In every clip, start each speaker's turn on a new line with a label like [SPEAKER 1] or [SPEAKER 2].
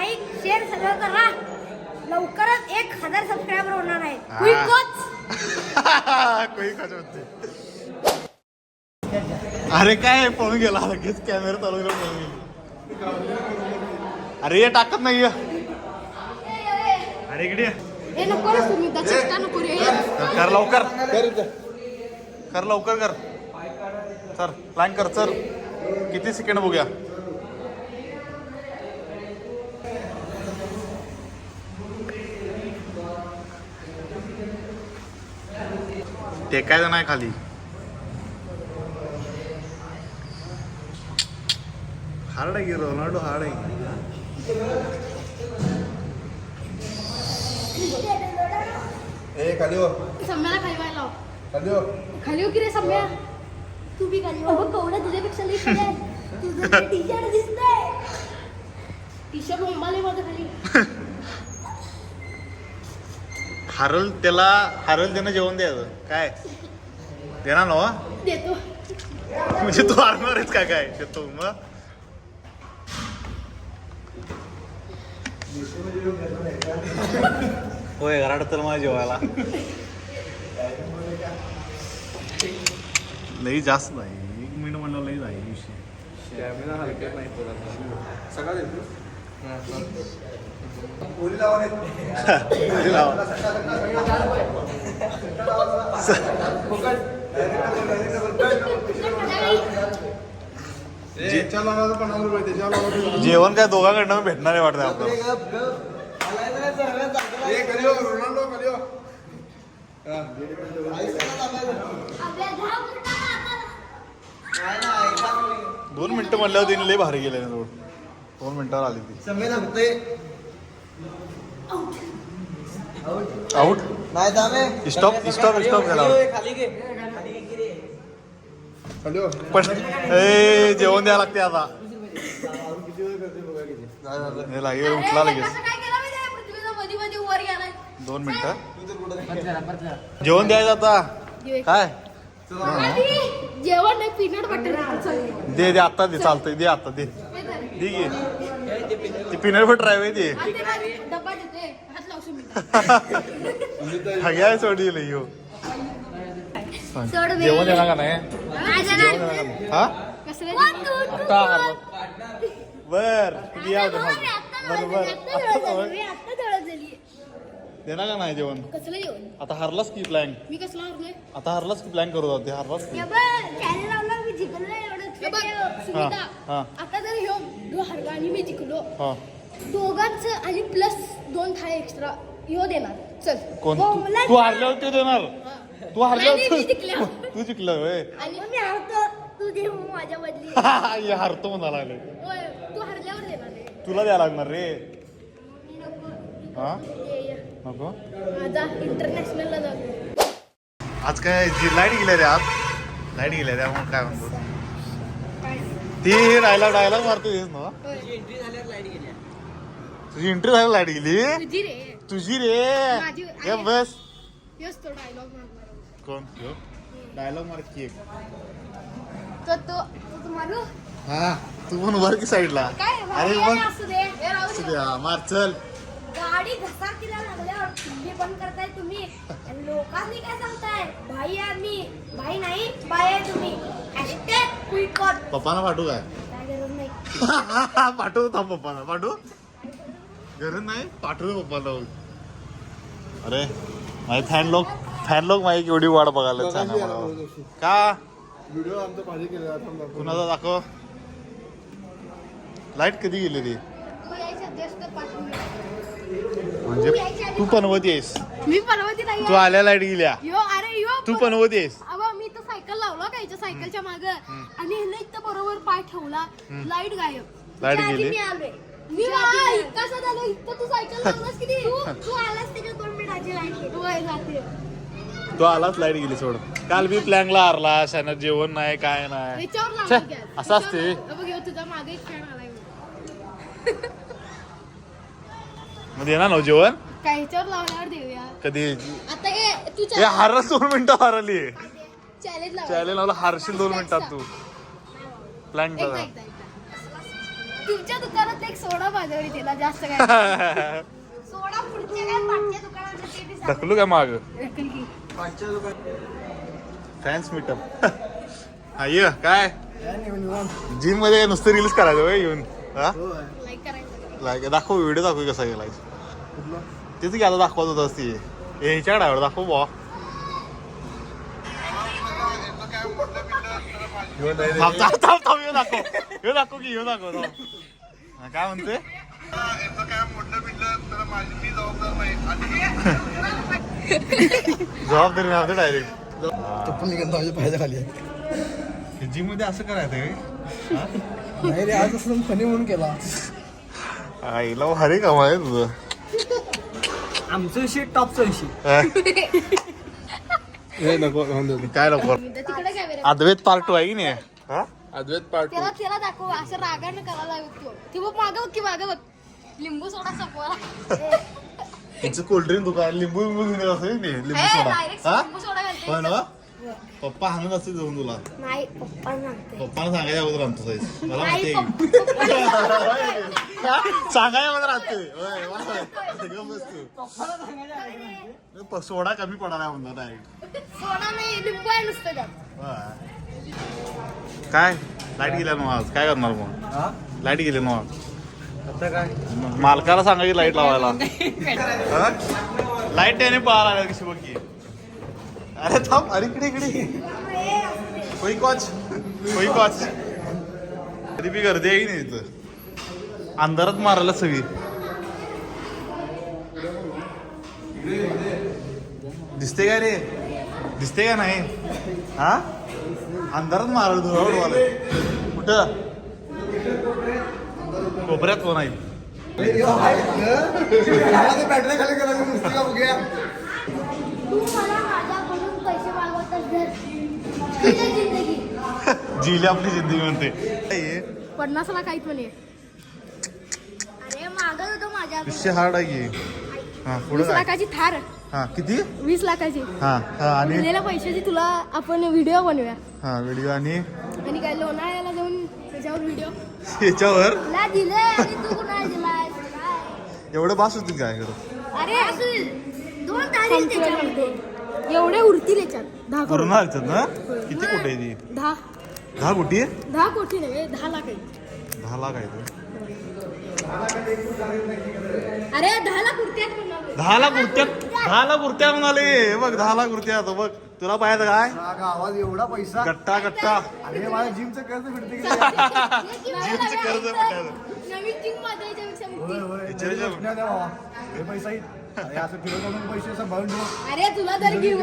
[SPEAKER 1] Like share सगळं करा. लवकरच 1000 सबस्क्रायबर होणार आहेत. क्विकच
[SPEAKER 2] होते. अरे काय पळून गेला लगेच कॅमेरा चालू करून पळून गेली. अरे हे टाकत नाही. अरे इकडे
[SPEAKER 1] हे नको रे तुम्ही चेष्टा नको रे.
[SPEAKER 2] कर लवकर कर लवकर कर. सर प्लॅन कर सर. किती सेकंड बघूया. टेकायचं नाही खाली. हार्ड आहे की रोनाल्डो हार्ड आहे.
[SPEAKER 3] खाली हो
[SPEAKER 1] सम्याला खाली व्हायला लाव.
[SPEAKER 3] खाली हो
[SPEAKER 1] की रे सम्या. तू बी खाली हो. कवडा तुझ्यापेक्षा लई खाली आहे. तुझं टी शर्ट दिसतंय. टी शर्ट मुंबाले माझं खाली.
[SPEAKER 2] हारल त्यानं जेवण द्यायचं काय देणार ना.
[SPEAKER 1] देतो
[SPEAKER 2] म्हणजे तू हारणार आहेस काय काय देतो मग. होय घरात तर मला जेवायला लई जास्त नाही. 1 मिनिट म्हणलं लई जाईल विषय. जेवण काय दोघांकडनं भेटणार आहे वाटतं आपल्याला. दोन मिनिटं म्हणल्यावर तिने लई भारी गेले. 2 मिनिटावर आली ती. आउट स्टॉप झाला. पण जेवण द्यायला लागते आता. लागेल उठला लगेच. 2 मिनिटं जेवण द्यायचं आता काय.
[SPEAKER 1] जेवण नाही पीनट बटर
[SPEAKER 2] दे आता दे चालतंय. दे आता दे दे घे. ते पीनट बटर आहे दे.
[SPEAKER 1] डब्बा देते हात लावशील मी.
[SPEAKER 2] सगळ्या सोडी हो. जेवण देणार का नाही. हा आता बर बरोबर देणार का नाही जेवण.
[SPEAKER 1] कसलं जेवण.
[SPEAKER 2] आता हारलाच की प्लॅन.
[SPEAKER 1] मी कसला हरलोय.
[SPEAKER 2] आता हारलाच की प्लॅन करू होते. हारलाच की.
[SPEAKER 1] आता जर ह्यो हरला आणि मी जिंकलो
[SPEAKER 2] हा
[SPEAKER 1] दोघांच आणि प्लस 2 थाळी एक्स्ट्रा ह्यो देणार. चल
[SPEAKER 2] कोण तू हारल्यावर ते देणार. तू हारल्यावर
[SPEAKER 1] मी जिंकल्यावर.
[SPEAKER 2] तू जिंकलं होय.
[SPEAKER 1] आणि मी हरतो तू दे माझ्या बदली.
[SPEAKER 2] हे हारतो म्हणायला लागले.
[SPEAKER 1] तू हरल्यावर देणार रे.
[SPEAKER 2] तुला द्यायला लागणार रे. हा नको
[SPEAKER 1] माझा इंटरनॅशनलला जातो.
[SPEAKER 2] आज काय लाईट गेल्या रे. आज लाईट गेल्या त्यामुळे काय म्हणतो ती डायलॉग मारतोय ना. तुझी एंट्री झाली लाईट गेली. तुझी रे हे बस. कोण डायलॉग मार की
[SPEAKER 1] मारू.
[SPEAKER 2] हा तू पण वर की साईडला. अरे मग
[SPEAKER 1] असू दे
[SPEAKER 2] मार चल.
[SPEAKER 1] गाडी घसाकीला लागल्यावर टीव्ही बंद करताय तुम्ही. लोकांनी काय सांगताय भाई आहे मी. भाई नाही बाय आहे तुम्ही. #क्विकॉट.
[SPEAKER 2] पप्पाना पाठवू काय.
[SPEAKER 1] गरज नाही.
[SPEAKER 2] पाठवतो थांब पप्पाना. पाठवू गरज नाही. पाठवतो पप्पाला. अरे माझे फॅन लोक माझी केवढी वाट बघायला छान का.
[SPEAKER 3] व्हिडिओ आमचा भारी केला.
[SPEAKER 2] कुणाचा दाखव. लाईट कधी गेली रे. म्हणजे तू पनवती आहेस.
[SPEAKER 1] मी पनवती नाही.
[SPEAKER 2] तू आल्या लाईट गेल्या. तू पनवती आहेस.
[SPEAKER 1] मी तर सायकल लावला कायच्या सायकलच्या माग आणि इथं बरोबर पाय ठेवला. लाईट गायब.
[SPEAKER 2] लाईट गेली.
[SPEAKER 1] मी कसं झालं इथं तू सायकल लावलास किती. तू आलास त्याच्या 2 मिनिटाची लाईट जाते.
[SPEAKER 2] तू आलाच लाईट गेली सोड. काल मी प्लॅनला हारला. शाना जेवण नाही काय नाही. असं असते.
[SPEAKER 1] तुझा मागे एक फॅन आलाय.
[SPEAKER 2] मग देणार ना जेवण.
[SPEAKER 1] काय ह्याच्यावर लावल्यावर देऊया.
[SPEAKER 2] कधी
[SPEAKER 1] आता तू
[SPEAKER 2] हारलास 2 मिनिटं हारली.
[SPEAKER 1] चॅलेंज
[SPEAKER 2] लावला हारशील 2 मिनिटात तू. प्लॅन कर.
[SPEAKER 1] तू तुमच्या दुकानात एक सोडा माझ्यावर दिला जास्त काय सोडा पुढच्या काय पाठच्या दुकानात ते बी सांग.
[SPEAKER 2] ढकलू काय माग
[SPEAKER 1] ढकल की.
[SPEAKER 2] फॅन्स मीटअप ये काय जिम मध्ये काय नुसतं रील्स करायचं होय येऊन हा
[SPEAKER 1] लाईक करायचं.
[SPEAKER 2] लाईक दाखव व्हिडिओ दाखव कसा गेला तेच की आता दाखवत होत असती ह्याच्या ड्रायव्हर दाखव बॉ थांब येऊ दाखव की येऊ दाखव काय म्हणते जबाबदारी नाही डायरेक्ट
[SPEAKER 3] पाहिजे खाली
[SPEAKER 2] जिम मध्ये असं करायचं
[SPEAKER 3] नाही रे आज असं फनी म्हणून केला
[SPEAKER 2] आईला भारी काम आहे तुझं
[SPEAKER 3] आमचं विषय टॉपचा विषय नको
[SPEAKER 2] काय नको
[SPEAKER 1] तिकडे कॅमेरा
[SPEAKER 2] अद्वैत पार्ट 2 आहे की नाही हा
[SPEAKER 3] अद्वैत पार्ट
[SPEAKER 1] त्याला दाखव असं रागानं करायला लागतो ती बघ मागं बघ लिंबू सोडा सपवाला
[SPEAKER 2] तिचं कोल्ड्रिंक दुकान लिंबू घेऊन असं लिंबू सोडा
[SPEAKER 1] डायरेक्ट
[SPEAKER 2] हा
[SPEAKER 1] लिंबू सोडा घालते
[SPEAKER 2] पण हो? पप्पा हाणत असते जाऊन तुला
[SPEAKER 1] नाही पप्पा सांगते
[SPEAKER 2] पप्पाला सांगायच्या अगोदर आणतो साईज मला
[SPEAKER 1] नाही
[SPEAKER 2] माहिती सांगायच्या अगोदर आणते होय, होय. गप्प बस तू. सोडा कमी पडणार आहे म्हणणार डायरेक्ट
[SPEAKER 1] सोडा नाही लिंबू आहे नुसतं त्यात
[SPEAKER 2] काय लाईट गेल्या मग आज काय करणार मग लाईट गेली मग आज
[SPEAKER 3] आता काय
[SPEAKER 2] मालकाला सांगायची लाईट लावायला लाईट त्याने पळायला लागल्या कशी बघ की अरे थांब अरे इकडे होई कॉच कधी बी गर्दी आहे की नाही इथं अंधारात मारायला सगळी दिसते का रे दिसते का नाही हा अंधारात मारायला धुळावडवाला कुठं कोपऱ्यात कोण आहे
[SPEAKER 3] बॅटरी खाली गेला नुसती का बघूया
[SPEAKER 1] तू मला माझ्याकडून पैसे मागवतस जर तुझी जिंदगी
[SPEAKER 2] जिली आपली जिंदगी म्हणते
[SPEAKER 1] 50 लाख आहेत म्हणे अरे मागत होतो माझ्या
[SPEAKER 2] विषय हार्ड आहे की हा पुढे
[SPEAKER 1] 20 लाखाची थार
[SPEAKER 2] हा किती
[SPEAKER 1] 20 लाखाची
[SPEAKER 2] हा हा आणि
[SPEAKER 1] दिलेल्या पैशाची तुला आपण व्हिडिओ बनवूया
[SPEAKER 2] हा व्हिडिओ आणि
[SPEAKER 1] आणि काय लोणावळ्याला जाऊन त्याच्यावर व्हिडिओ
[SPEAKER 2] याच्यावर
[SPEAKER 1] तुला दिले आणि तू कुणाला दिलाय काय
[SPEAKER 2] एवढं बास होतील काय इकडं
[SPEAKER 1] अरे असेल 2 तारीख त्याच्यामध्ये एवढे उरतील याच्यात 10
[SPEAKER 2] करून
[SPEAKER 1] करोड
[SPEAKER 2] आलतात ना किती कोटी आहे ती
[SPEAKER 1] 10
[SPEAKER 2] कोटी आहे
[SPEAKER 1] 10 कोटी नाही 10 लाख आहे
[SPEAKER 2] 10 लाख आहे ते.
[SPEAKER 1] अरे 10 लाख उरत्यात म्हणाले
[SPEAKER 2] 10 लाख उरत्या म्हणाले बघ 10 लाख उरत्या बघ तुला पाहायचं काय
[SPEAKER 3] आवाज एवढा पैसा
[SPEAKER 2] गट्टा
[SPEAKER 3] अरे माझ्या जिमचं कर्ज भेटते की
[SPEAKER 2] जिमचं कर्ज भेटायचं.
[SPEAKER 1] नवीन जिम मध्ये याच्यापेक्षा मोठी.
[SPEAKER 3] हे पैसा येईल अरे असं फिरत आणून पैसे असं भरून ठेव
[SPEAKER 1] अरे तुला तर गिव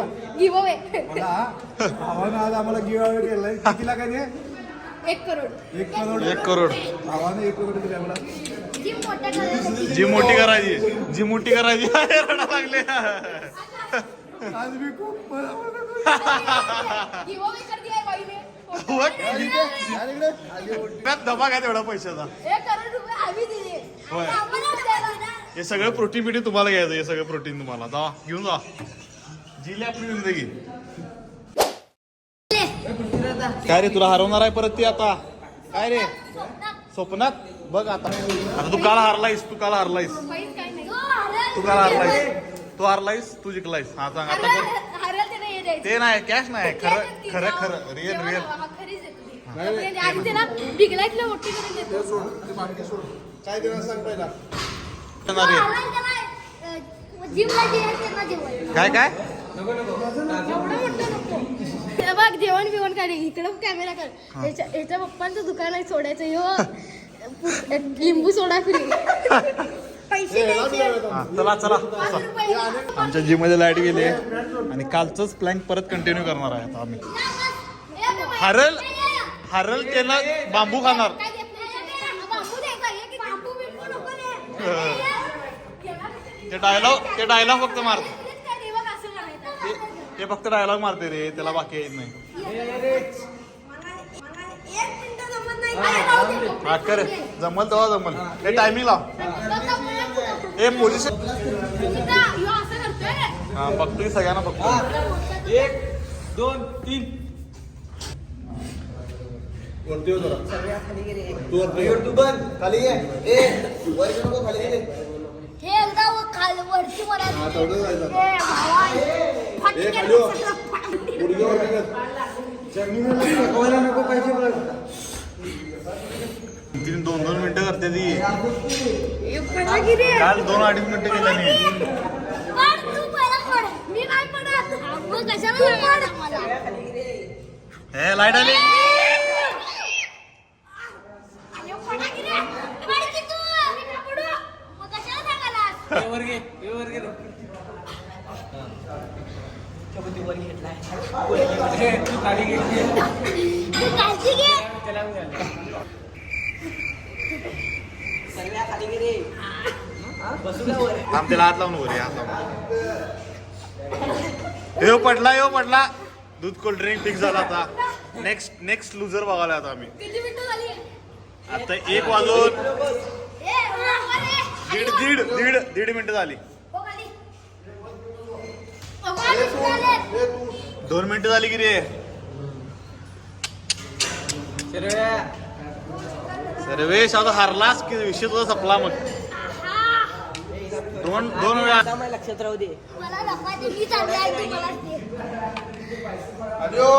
[SPEAKER 1] अवे
[SPEAKER 3] मला भावानं आज आम्हाला गिव्ह अवे केलंय किती लाखाने
[SPEAKER 1] 1 करोड
[SPEAKER 2] 1 करोड
[SPEAKER 3] भावानं 1 करोड दिले आम्हाला
[SPEAKER 1] जिम मोठ्या करायसाठी
[SPEAKER 2] जी मोठी करायची अरे रडा लागले
[SPEAKER 3] आज मी खूप मला
[SPEAKER 1] गिव अवे कर दिया बाईने
[SPEAKER 2] त्यात दबा काय तेवढा पैशाचा
[SPEAKER 1] 1 करोड रुपये आम्ही दिले
[SPEAKER 2] होय.
[SPEAKER 1] आम्हाला द्यायला ना.
[SPEAKER 2] हे सगळं प्रोटीन बिटीन तुम्हाला घ्यायचं हे सगळं प्रोटीन तुम्हाला जा घेऊन जा जिले आपली जिंदगी काय रे तुला हरवणार आहे परत ती आता काय रे स्वप्नात बघ आता तू काल हारलायस
[SPEAKER 1] पैसे काय नाही
[SPEAKER 2] तू हारलायस तू जिंकलायस हा सांग आता बघ.
[SPEAKER 1] हरेल ते नाही द्यायचं
[SPEAKER 2] ते नाही कॅश नाही खरं रिअल
[SPEAKER 1] आणि त्याला बिगलाईतलं मोठी करून देतो
[SPEAKER 3] काय देणार सांग पहिला
[SPEAKER 1] जिमला जेवण जेवण
[SPEAKER 2] काय
[SPEAKER 1] एवढं मोठं नको हे बघ जेवण बिवण काय नाही इकडं कॅमेरा कर याच्या पप्पांचं दुकान आहे सोडायचं लिंबू सोडा फ्री पैसे द्यायचे.
[SPEAKER 2] हा, चला
[SPEAKER 1] 5 रुपये.
[SPEAKER 2] आमच्या जिम मध्ये लाईट गेली आणि कालचंच प्लॅन परत कंटिन्यू करणार आहे आता आम्ही हरल त्याला बांबू खाणार
[SPEAKER 1] काय देत नाही. बांबू द्यायचा. एक बांबू बिंबू नको दे.
[SPEAKER 2] ते डायलॉग फक्त मारते
[SPEAKER 1] काय दे बघ असं म्हणायचं.
[SPEAKER 2] ते फक्त डायलॉग मारते रे त्याला बाकी येत नाही
[SPEAKER 1] मला 1 मिनिट जमत नाही. अरे राहू दे.
[SPEAKER 2] हा कर जमल तेव्हा जमल हे टायमिंग लाव हे पोझिशन
[SPEAKER 1] सुनीता, ह्यो असं करतोय.
[SPEAKER 2] हा बघतोय सगळ्यांना बघतो
[SPEAKER 3] 1 2 3 वरती हो जरा. तू वरती ये. तू बंद खाली ये. वर येऊ नको, खाली ये.
[SPEAKER 1] हे एकदा खाली वरती मला
[SPEAKER 3] हा, तेवढं जायचं.
[SPEAKER 1] भावा
[SPEAKER 3] खाली हो. गुडघे वरती कर. जमिनीला टेकवायला नको पाहिजे बघ.
[SPEAKER 2] 2-2 मिनिटं करते ती
[SPEAKER 1] फटागिरी
[SPEAKER 2] काल 2-2.5 मिनिटं केलं नाही
[SPEAKER 1] पण तू पहिला पड मी नाही पडत मग कशाला पड मला
[SPEAKER 2] हे लाईट आली
[SPEAKER 1] अरे फटागिरी पड की तू मी नाही पडू मग कशाला सांगालास
[SPEAKER 4] वर घे तू खाली घे
[SPEAKER 1] तू काळजी घे
[SPEAKER 4] त्याला मी घाल.
[SPEAKER 2] थांब त्याला हात लावून वर हात लावून यो पडला दूध कोल्ड ड्रिंक फिक्स झाला आता नेक्स्ट लुजर बघायला आता आम्ही
[SPEAKER 1] किती मिनिटं झाली
[SPEAKER 2] आता 1 वाजून
[SPEAKER 1] ए अरे
[SPEAKER 2] दीड मिनिटं झाली
[SPEAKER 1] हो खाली अरे झाले
[SPEAKER 2] 2 मिनिटं झाली की रे सर्वेश आता हरलास की विषय तुझा संपला मग दोन वेळा
[SPEAKER 4] लक्षात राहू दे.
[SPEAKER 1] मला नका ते मी चालले आहे तू मला
[SPEAKER 3] अरे हो.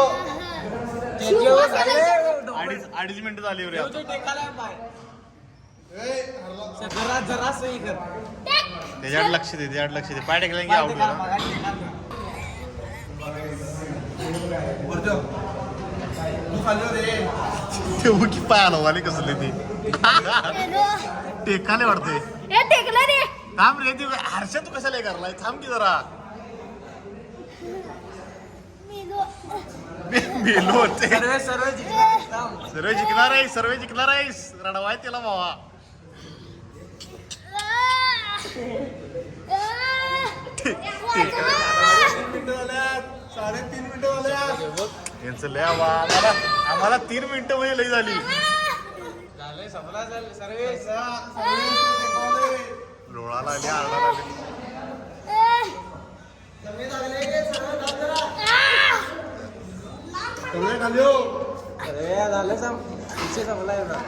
[SPEAKER 2] अडीच मिनिटं झाली रे आता.
[SPEAKER 4] जरा सही कर.
[SPEAKER 2] त्याच्याकडे लक्ष दे पाय टेकला की आउट झाला
[SPEAKER 3] वर जा. तू खाली हो रे.
[SPEAKER 2] ते उकी पाय आलो वाले कसले ते टेकाले वाटते
[SPEAKER 1] हे टेकलं रे
[SPEAKER 2] थांब रे ते हर्षा तू कशाला हे करलाय थांब की जरा मेलो होते सर्व जिंकणार आहेस रडवाय त्याला भावा
[SPEAKER 3] मिनिटं झाल्यात. 3.5 मिनिटं झाल्यात.
[SPEAKER 2] यांचं लय आम्हाला 3 मिनिटं म्हणजे लई झाली लोळाला आली आरडाला आली
[SPEAKER 3] सगळे खाली हो.
[SPEAKER 4] झालं विषय संपला एवढा.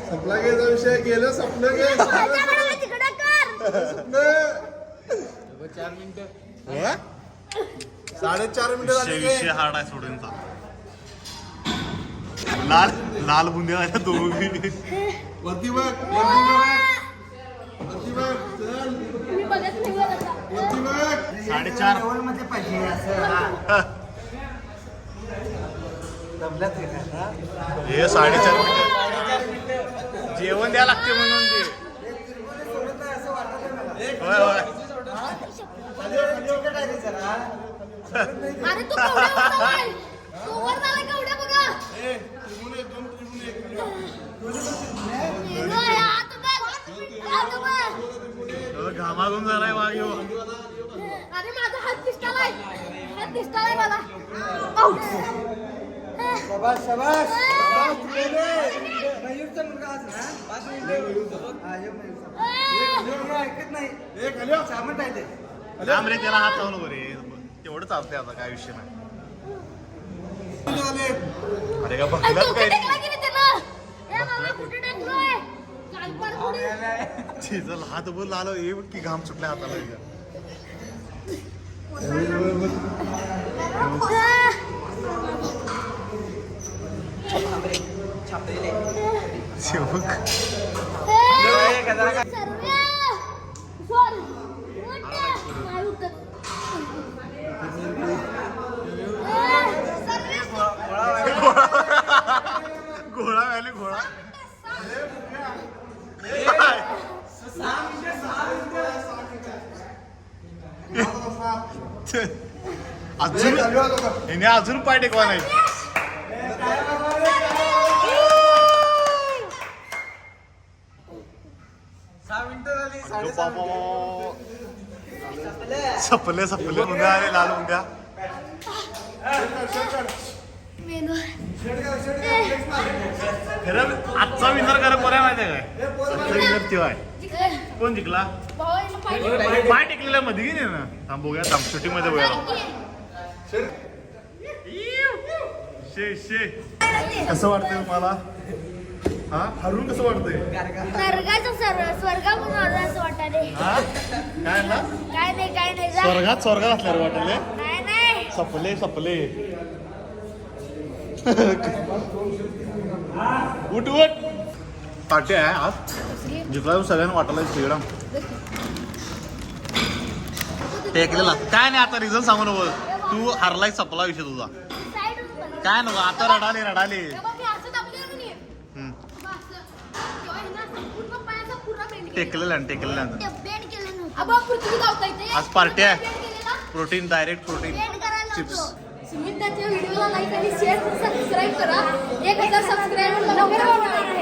[SPEAKER 3] संपला गेला विषय गेलं संपलं गे
[SPEAKER 1] तिकडे कर
[SPEAKER 4] 4 मिनिटं.
[SPEAKER 3] 4.5 मिनिटं झाली गे.
[SPEAKER 2] विषय हार्ड आहे सोडूनचा लाल बुंद्या आल्या दोघी
[SPEAKER 3] वरती बघ. वरती बघ. चल.
[SPEAKER 1] मी बघत नाही बघत आता.
[SPEAKER 3] वरती बघ.
[SPEAKER 2] 4:30
[SPEAKER 4] मध्ये पाहिजे असं
[SPEAKER 2] हे 4:30 मिनिटं जेवण द्या लागते म्हणून ते होय
[SPEAKER 1] अरे तू केवढ्या वर झालाय? तू वर झालाय केवढ्या बघा मेलो आहे, हात बघ.
[SPEAKER 2] घामागून झालाय वाघ ह्यो.
[SPEAKER 1] अरे माझा हात दिसतालाय मला आऊट.
[SPEAKER 4] शाबास ऐकत नाही
[SPEAKER 3] खाली हो.
[SPEAKER 4] सामान आहे ते
[SPEAKER 2] थांब रे त्याला हात लावलं बरे तेवढं चालतंय आता काय विषय नाही अरे का
[SPEAKER 1] अरे
[SPEAKER 2] बघलाच
[SPEAKER 1] डोकं
[SPEAKER 2] काय
[SPEAKER 1] टेकला की नाही त्यानं? ए, मला कुठे टेकलोय? कालपाड कुठे?
[SPEAKER 2] तिचं हात बोल आलो हे बघ की घाम सुटल्या हाताला हिच्या. शिवक. घोळा व्हायला घोळा अजून हिने अजून पाय टेकवा नाही सपले मुंग्या आले लाल मुंग्या खरं आजचा विनर खरं कोणा माहिती आहे काय आजचा विनर तेव्हा आहे कोण जिंकला पाय टेकलेल्या मध्ये की नाही ना थांब बघूया थांब शूटिंग मध्ये बघूया शे कसं वाटतंय तुम्हाला हा हरून कसं वाटतंय
[SPEAKER 1] नरकाचं स्वर्गामध्ये आलं असं वाटायले.
[SPEAKER 2] हा काय ना
[SPEAKER 1] काय नाही जा.
[SPEAKER 2] स्वर्गात असल्यावर वाटले
[SPEAKER 1] नाही
[SPEAKER 2] सपले उठ पार्टी आहे आज जिंकला सगळ्यांना वाटायला श्रीराम टेकलेला काय नाही आता रिझल्ट सांगू नको तू हारलाय सपला विषय तुझा काय नको आता रडाले हम्म. टेकलेला आज पार्टी आहे protein direct protein chips
[SPEAKER 1] Sumit त्याच्या व्हिडिओला लाईक आणि शेअर सबस्क्राईब करा 1000 सबस्क्राईबर लवकर